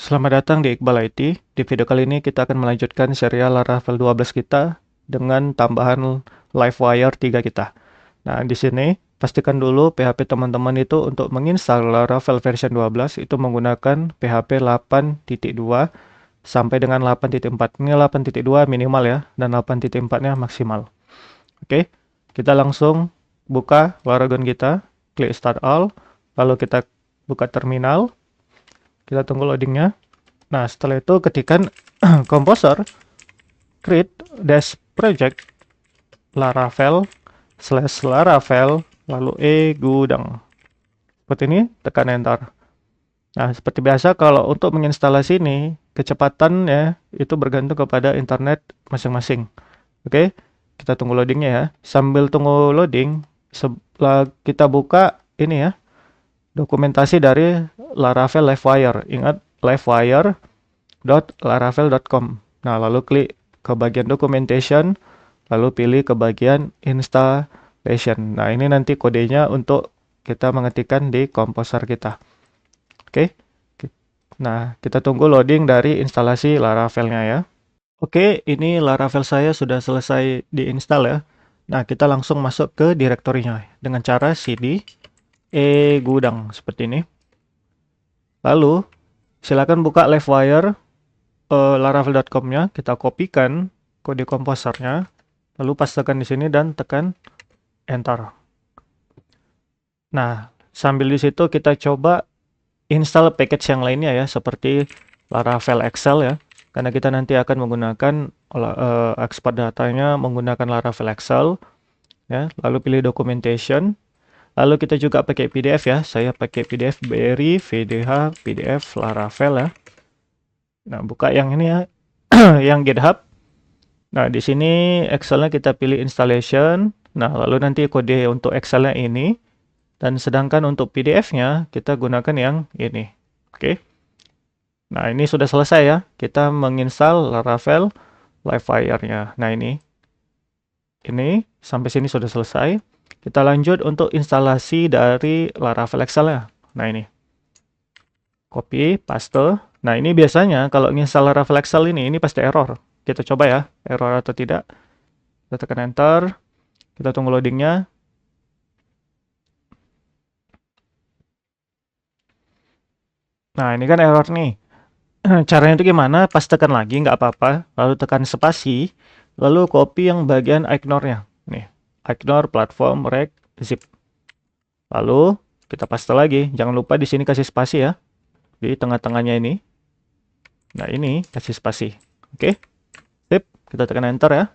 Selamat datang di Iqbal IT. Di video kali ini kita akan melanjutkan serial Laravel 12 kita dengan tambahan Livewire 3 kita. Nah, di sini pastikan dulu PHP teman-teman itu untuk menginstal Laravel version 12 itu menggunakan PHP 8.2 sampai dengan 8.4. Ini 8.2 minimal ya, dan 8.4-nya maksimal. Oke, kita langsung buka Laragon kita, klik Start All, lalu kita buka terminal, kita tunggu loadingnya. Nah, setelah itu ketikkan komposer create dash project laravel slash laravel lalu gudang. Seperti ini, tekan enter. Nah, seperti biasa kalau untuk menginstalasi ini, kecepatannya itu bergantung kepada internet masing-masing. Oke, kita tunggu loadingnya ya. Sambil tunggu loading, setelah kita buka ini ya, dokumentasi dari Laravel Livewire. Ingat, livewire.laravel.com. Nah, lalu klik ke bagian documentation, lalu pilih ke bagian installation. Nah, ini nanti kodenya untuk kita mengetikkan di komposer kita. Oke. Nah, kita tunggu loading dari instalasi Laravelnya ya. Oke, ini Laravel saya sudah selesai diinstal ya. Nah, kita langsung masuk ke direktorinya dengan cara cd gudang seperti ini. Lalu, silakan buka Livewire laravel.com-nya, kita kopikan kode komposernya, lalu pastekan di sini dan tekan enter. Nah, sambil di situ kita coba install package yang lainnya ya, seperti Laravel Excel ya, karena kita nanti akan menggunakan export datanya menggunakan Laravel Excel ya. Lalu pilih documentation, lalu kita juga pakai PDF ya, saya pakai PDF Berry VDH PDF Laravel ya. Nah, buka yang ini ya, yang GitHub. Nah, di sini Excel-nya kita pilih installation. Nah, lalu nanti kode untuk Excel-nya ini. Dan sedangkan untuk PDF-nya kita gunakan yang ini. Oke. Nah, ini sudah selesai ya. Kita menginstal Laravel Livewire-nya. Nah, ini. Ini sampai sini sudah selesai. Kita lanjut untuk instalasi dari Laravel Excel-nya. Nah, ini. Copy, paste. Nah, ini biasanya kalau menginstal Laravel Excel ini pasti error. Kita coba ya, error atau tidak. Kita tekan enter. Kita tunggu loadingnya. Nah, ini kan error nih. Caranya itu gimana? Pas tekan lagi, nggak apa-apa. Lalu tekan spasi. Lalu copy yang bagian ignore-nya. Nih, ignore platform rec zip. Lalu kita paste lagi. Jangan lupa di sini kasih spasi ya. Di tengah-tengahnya ini. Nah, ini kasih spasi. Oke. Sip, kita tekan enter ya.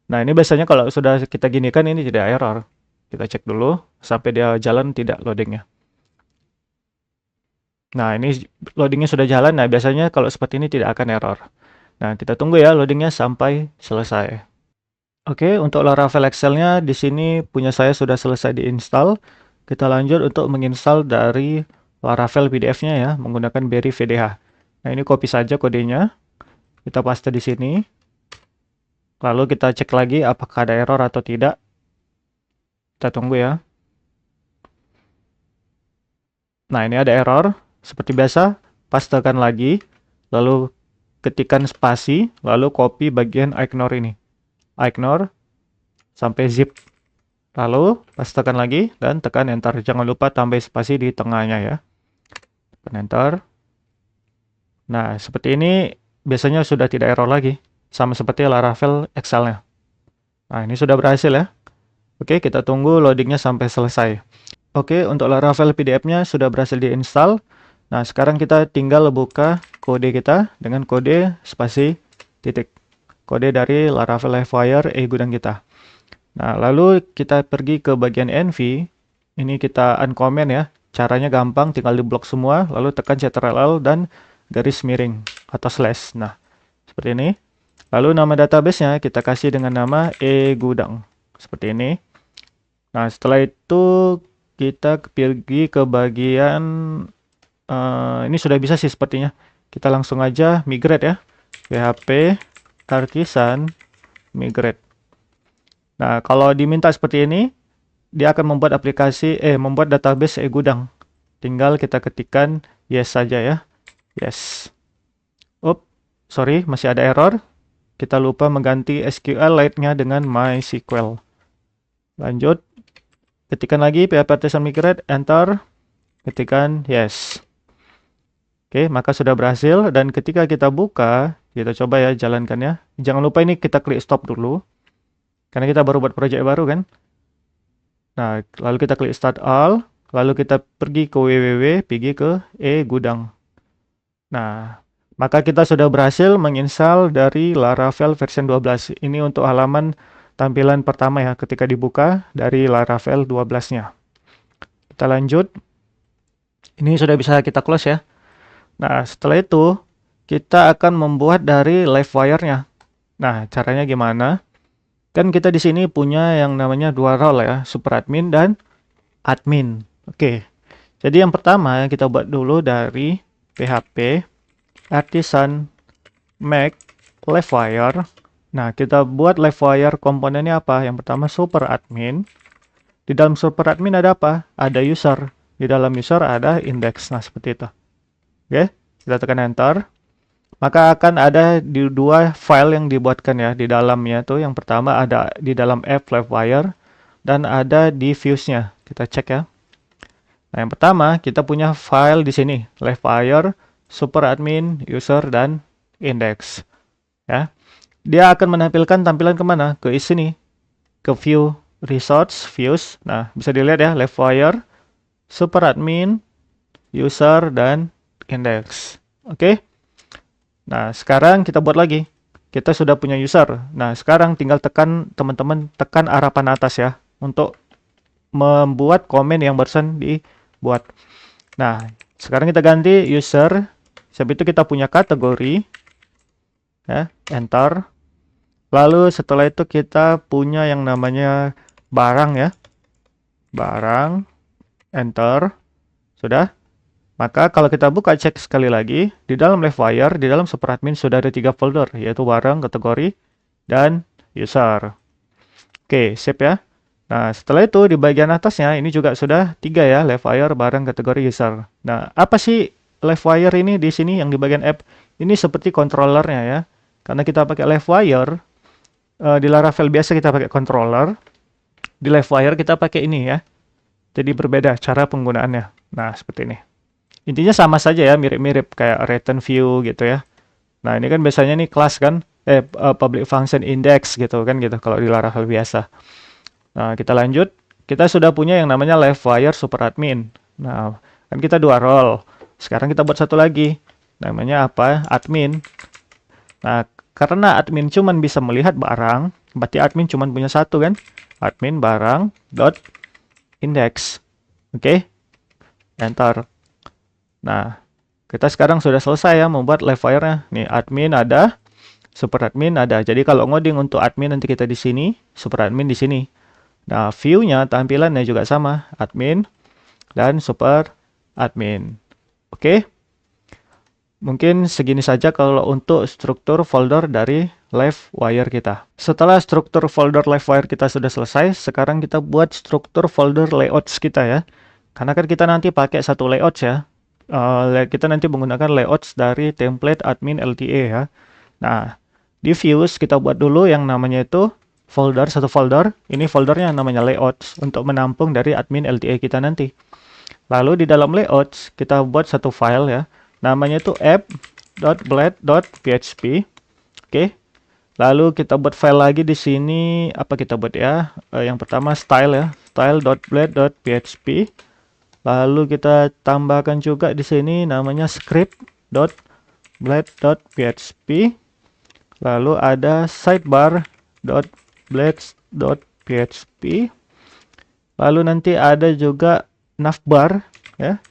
Nah, ini biasanya kalau sudah kita ginikan ini tidak error. Kita cek dulu sampai dia jalan tidak loadingnya. Nah, ini loadingnya sudah jalan. Nah, biasanya kalau seperti ini tidak akan error. Nah, kita tunggu ya loadingnya sampai selesai. Oke, untuk Laravel Excel-nya di sini punya saya sudah selesai diinstal. Kita lanjut untuk menginstal dari Laravel PDF-nya ya, menggunakan Berry VDH. Nah, ini copy saja kodenya. Kita paste di sini. Lalu kita cek lagi apakah ada error atau tidak. Kita tunggu ya. Nah, ini ada error. Seperti biasa, pastekan lagi. Lalu ketikkan spasi, lalu copy bagian ignore ini. Ignore sampai zip. Lalu pastekan lagi dan tekan enter. Jangan lupa tambah spasi di tengahnya ya. Tekan enter. Nah, seperti ini biasanya sudah tidak error lagi. Sama seperti Laravel Excel-nya. Nah, ini sudah berhasil ya. Oke, kita tunggu loadingnya sampai selesai. Oke, untuk Laravel PDF-nya sudah berhasil diinstal. Nah, sekarang kita tinggal buka kode kita dengan kode spasi titik. Kode dari Laravel Livewire gudang kita. Nah, lalu kita pergi ke bagian env. Ini kita uncomment ya. Caranya gampang, tinggal diblok semua, lalu tekan Ctrl dan garis miring atau slash. Nah, seperti ini. Lalu nama database-nya kita kasih dengan nama gudang. Seperti ini. Nah, setelah itu kita pergi ke bagian ini sudah bisa sih sepertinya. Kita langsung aja migrate ya. PHP artisan migrate. Nah, kalau diminta seperti ini, dia akan membuat aplikasi membuat database gudang. Tinggal kita ketikkan yes saja ya. Yes. Sorry, masih ada error. Kita lupa mengganti SQLite-nya dengan MySQL. Lanjut. Ketikkan lagi PHP Artisan Migrate, enter. Ketikkan yes. Oke, maka sudah berhasil. Dan ketika kita buka, kita coba ya jalankannya. Jangan lupa ini kita klik stop dulu. Karena kita baru buat project baru kan. Nah, lalu kita klik start all. Lalu kita pergi ke www, pergi ke gudang. Nah, maka kita sudah berhasil menginstal dari Laravel version 12. Ini untuk halaman tampilan pertama ya, ketika dibuka dari Laravel 12-nya. Kita lanjut. Ini sudah bisa kita close ya. Nah, setelah itu, kita akan membuat dari Livewire-nya. Nah, caranya gimana? Kan kita di sini punya yang namanya dua role ya, super admin dan admin. Oke. Jadi yang pertama kita buat dulu dari PHP Artisan make Livewire. Nah, kita buat Livewire komponennya apa? Yang pertama super admin. Di dalam super admin ada apa? Ada user. Di dalam user ada index. Nah, seperti itu. Oke, kita tekan enter. Maka akan ada di dua file yang dibuatkan ya di dalamnya tuh. Yang pertama ada di dalam app Livewire dan ada di views-nya. Kita cek ya. Nah, yang pertama kita punya file di sini, Livewire, super admin, user, dan index. Ya, dia akan menampilkan tampilan kemana? Ke sini, ke view, resource, views. Nah, bisa dilihat ya, Livewire, super admin, user, dan index. Oke. Nah, sekarang kita buat lagi. Kita sudah punya user. Nah, sekarang tinggal tekan, teman-teman, tekan arah panah atas ya, untuk membuat komen yang barusan dibuat. Nah, sekarang kita ganti user. Sebab itu kita punya kategori. Ya, enter. Lalu setelah itu kita punya yang namanya barang ya. Barang, enter. Sudah. Maka kalau kita buka cek sekali lagi, di dalam Livewire, di dalam super admin sudah ada 3 folder, yaitu barang, kategori, dan user. Oke, save ya. Nah, setelah itu di bagian atasnya ini juga sudah 3 ya, Livewire, barang, kategori, user. Nah, apa sih Livewire ini di sini yang di bagian app? Ini seperti controllernya ya. Karena kita pakai Livewire, di Laravel biasa kita pakai controller, di Livewire kita pakai ini ya. Jadi berbeda cara penggunaannya. Nah, seperti ini. Intinya sama saja ya, mirip-mirip kayak return view gitu ya. Nah, ini kan biasanya nih kelas kan, public function index gitu kan gitu kalau di Laravel biasa. Nah, kita lanjut. Kita sudah punya yang namanya Livewire super admin. Nah, kan kita dua role. Sekarang kita buat satu lagi. Namanya apa? Admin. Nah, karena admin cuman bisa melihat barang, berarti admin cuman punya satu kan? Admin barang dot index. Oke. Enter. Nah, kita sekarang sudah selesai ya membuat Livewire-nya. Nih, admin ada, super admin ada. Jadi kalau ngoding untuk admin nanti kita di sini, super admin di sini. Nah, view-nya tampilannya juga sama, admin dan super admin. Oke. Mungkin segini saja kalau untuk struktur folder dari Livewire kita. Setelah struktur folder Livewire kita sudah selesai, sekarang kita buat struktur folder layouts kita ya. Karena kan kita nanti pakai satu layouts ya. Kita nanti menggunakan layouts dari template admin LTA ya. Nah, di views kita buat dulu yang namanya itu folder, satu folder. Ini foldernya namanya layouts untuk menampung dari admin LTA kita nanti. Lalu di dalam layouts kita buat satu file ya. Namanya itu app.blade.php. Oke. Lalu kita buat file lagi di sini, apa kita buat ya? Yang pertama style ya, style.blade.php. Lalu kita tambahkan juga di sini namanya script.blade.php. Lalu ada sidebar.blades.php. Lalu nanti ada juga navbar ya.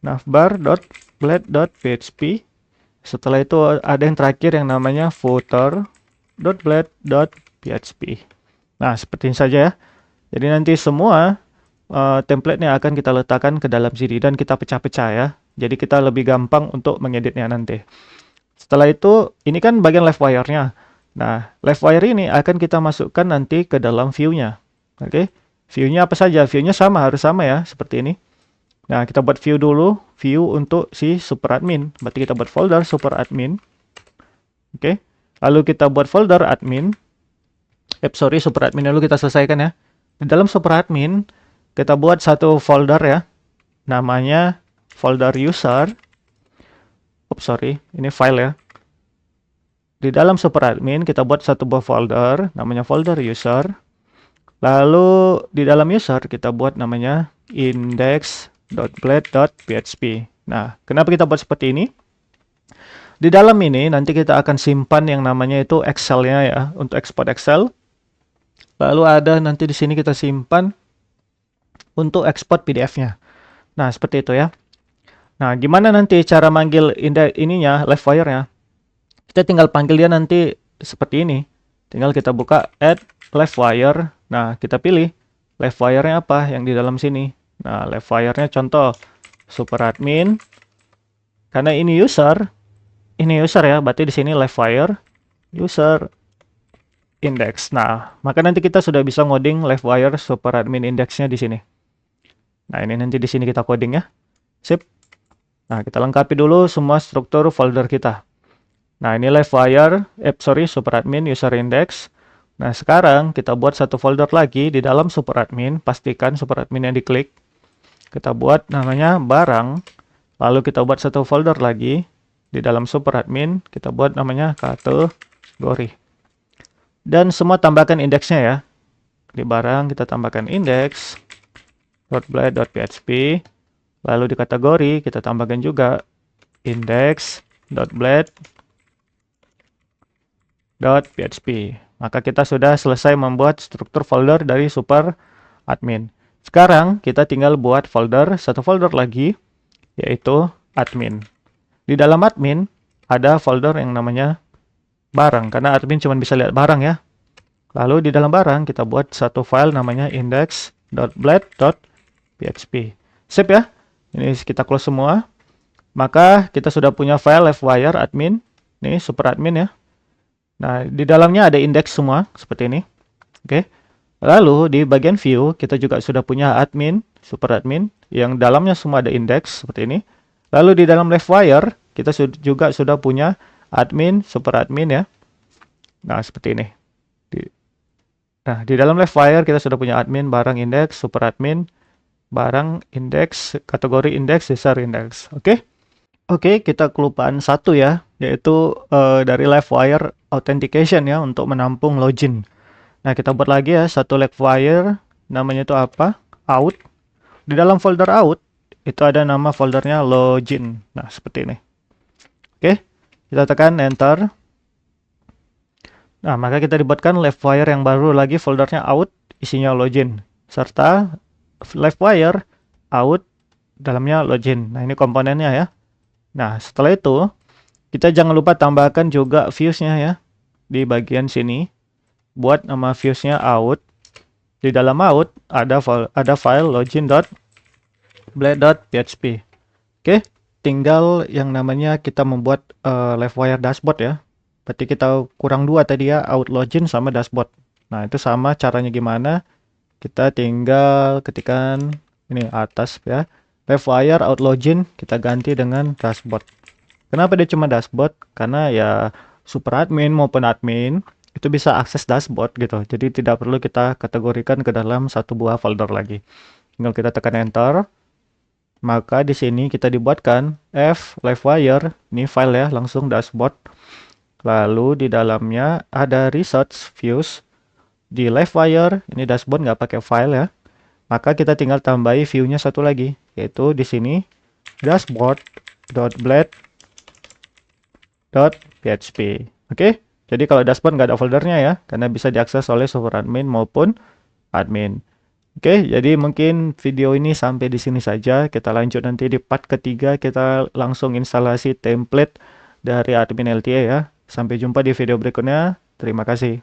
Navbar.blade.php. Setelah itu ada yang terakhir yang namanya footer.blade.php. Nah, seperti ini saja ya. Jadi nanti semua template-nya akan kita letakkan ke dalam sini dan kita pecah-pecah ya. Jadi kita lebih gampang untuk mengeditnya nanti. Setelah itu, ini kan bagian Livewire-nya. Nah, Livewire ini akan kita masukkan nanti ke dalam view-nya. Oke, view-nya apa saja? View-nya sama, harus sama ya, seperti ini. Nah, kita buat view dulu, view untuk si super admin. Berarti kita buat folder super admin. Oke. Lalu kita buat folder admin. Super admin dulu kita selesaikan ya. Di dalam super admin, kita buat satu folder ya. Namanya folder user. Ini file ya. Di dalam super admin, kita buat satu buah folder, namanya folder user. Lalu di dalam user, kita buat namanya index.blade.php. Nah, kenapa kita buat seperti ini? Di dalam ini, nanti kita akan simpan yang namanya itu Excel-nya ya, untuk export Excel. Lalu ada nanti di sini kita simpan untuk export PDF-nya. Nah, seperti itu ya. Nah, gimana nanti cara manggil ininya, livewire-nya? Kita tinggal panggil dia nanti seperti ini. Tinggal kita buka add livewire. Nah, kita pilih livewire-nya apa yang di dalam sini. Nah, livewire-nya contoh super admin. Karena ini user ya, berarti di sini livewire user index. Nah, maka nanti kita sudah bisa ngoding livewire super admin index-nya di sini. Nah, ini nanti di sini kita coding ya. Sip. Nah, kita lengkapi dulu semua struktur folder kita. Nah, ini livewire, super admin user index. Nah, sekarang kita buat satu folder lagi di dalam super admin. Pastikan super admin yang diklik. Kita buat namanya barang. Lalu kita buat satu folder lagi di dalam super admin. Kita buat namanya kategori. Dan semua tambahkan indeksnya ya. Di barang kita tambahkan index.blade.php. Lalu di kategori kita tambahkan juga index.blade.php. Maka kita sudah selesai membuat struktur folder dari super admin. Sekarang kita tinggal buat satu folder lagi, yaitu admin. Di dalam admin ada folder yang namanya barang, karena admin cuma bisa lihat barang ya. Lalu di dalam barang kita buat satu file namanya index.blade.php. Sip ya. Ini kita close semua. Maka kita sudah punya file livewire admin. Ini super admin ya. Nah, di dalamnya ada indeks semua seperti ini. Oke. Lalu di bagian view kita juga sudah punya admin, super admin yang dalamnya semua ada indeks seperti ini. Lalu di dalam livewire kita juga sudah punya admin, super admin ya. Nah, seperti ini. Nah, di dalam livewire kita sudah punya admin, barang indeks, super admin, barang indeks, kategori indeks, user indeks. Oke. Oke, kita kelupaan satu ya, yaitu dari livewire authentication ya untuk menampung login. Nah, kita buat lagi ya satu livewire, namanya itu apa? Out. Di dalam folder out itu ada nama foldernya login. Nah, seperti ini. Oke, kita tekan enter. Nah, maka kita dibuatkan livewire yang baru lagi, foldernya out, isinya login serta livewire out dalamnya login. Nah, ini komponennya ya. Nah, setelah itu kita jangan lupa tambahkan juga views-nya ya di bagian sini. Buat nama views-nya out. Di dalam out ada file login.blade.php. Oke, tinggal yang namanya kita membuat livewire dashboard ya. Berarti kita kurang dua tadi ya, out login sama dashboard. Nah, itu sama caranya gimana? Kita tinggal ketikkan ini atas ya. Livewire out login kita ganti dengan dashboard. Kenapa dia cuma dashboard? Karena ya super admin maupun admin itu bisa akses dashboard gitu. Jadi tidak perlu kita kategorikan ke dalam satu buah folder lagi. Tinggal kita tekan enter. Maka di sini kita dibuatkan livewire, ini file ya, langsung dashboard. Lalu di dalamnya ada research views. Di livewire ini dashboard nggak pakai file ya. Maka kita tinggal tambahi view-nya satu lagi, yaitu di sini dashboard.blade.php. Oke, jadi kalau dashboard nggak ada foldernya ya, karena bisa diakses oleh super admin maupun admin. Oke, jadi mungkin video ini sampai di sini saja. Kita lanjut nanti di part ketiga, kita langsung instalasi template dari admin LTA ya. Sampai jumpa di video berikutnya. Terima kasih.